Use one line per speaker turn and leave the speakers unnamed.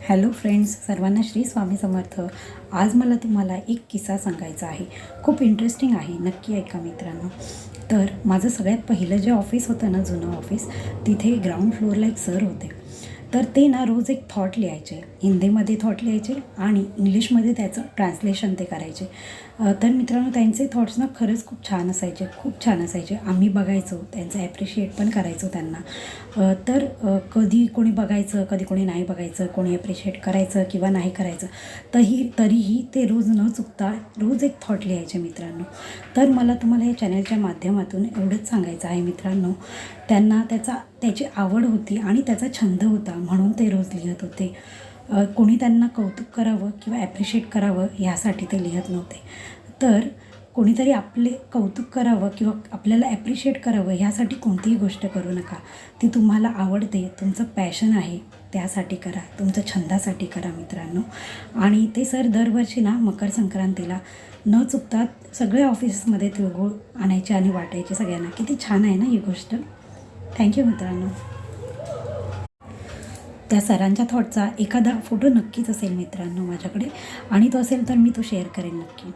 Hello friends, सर्वांना श्री स्वामी समर्थ. आज मला तुम्हाला एक किस्सा सांगायचा आहे. खूप इंटरेस्टिंग आहे, नक्की ऐका मित्रांनो. तर माझं सगळ्यात पहिलं जे ऑफिस होतं ना, जुनं ऑफिस, तिथे ग्राउंड फ्लोअरला एक सर होते. तर ते ना रोज एक थॉट लिहायचे, हिंदीमध्ये थॉट लिहायचे आणि इंग्लिशमध्ये त्याचं ट्रान्सलेशन ते करायचे. तर मित्रांनो, त्यांचे थॉट्स ना खरंच खूप छान असायचे, खूप छान असायचे. आम्ही बघायचो, त्यांचं ॲप्रिशिएट पण करायचो त्यांना. कधी कोणी बघायचं, कधी कोणी नाही बघायचं, कोणी ॲप्रिशिएट करायचं किंवा नाही करायचं, तरीही ते रोज न चुकता रोज एक थॉट लिहायचे मित्रांनो. तर मला तुम्हाला या चॅनलच्या माध्यमातून एवढंच सांगायचं आहे मित्रांनो, त्यांना त्याची आवड होती आणि त्याचा छंद होता म्हणून ते रोज लिहित होते. कोणी त्यांना कौतुक करावं किंवा ॲप्रिशिएट करावं ह्यासाठी ते लिहित नव्हते. तर कोणीतरी आपले कौतुक करावं किंवा आपल्याला ॲप्रिशिएट करावं ह्यासाठी कोणतीही गोष्ट करू नका. ती तुम्हाला आवडते, तुमचं पॅशन आहे, त्यासाठी करा, तुमच्या छंदासाठी करा मित्रांनो. आणि ते सर दरवर्षी ना मकर संक्रांतीला न चुकता सगळ्या ऑफिसमध्ये तिळगुळ आणायचे आणि वाटायचे सगळ्यांना. किती छान आहे ना ही गोष्ट. थँक्यू मित्रांनो. त्या सरांच्या थॉटचा एखादा फोटो नक्कीच असेल मित्रांनो माझ्याकडे, आणि तो असेल तर मी तो शेअर करेन नक्की.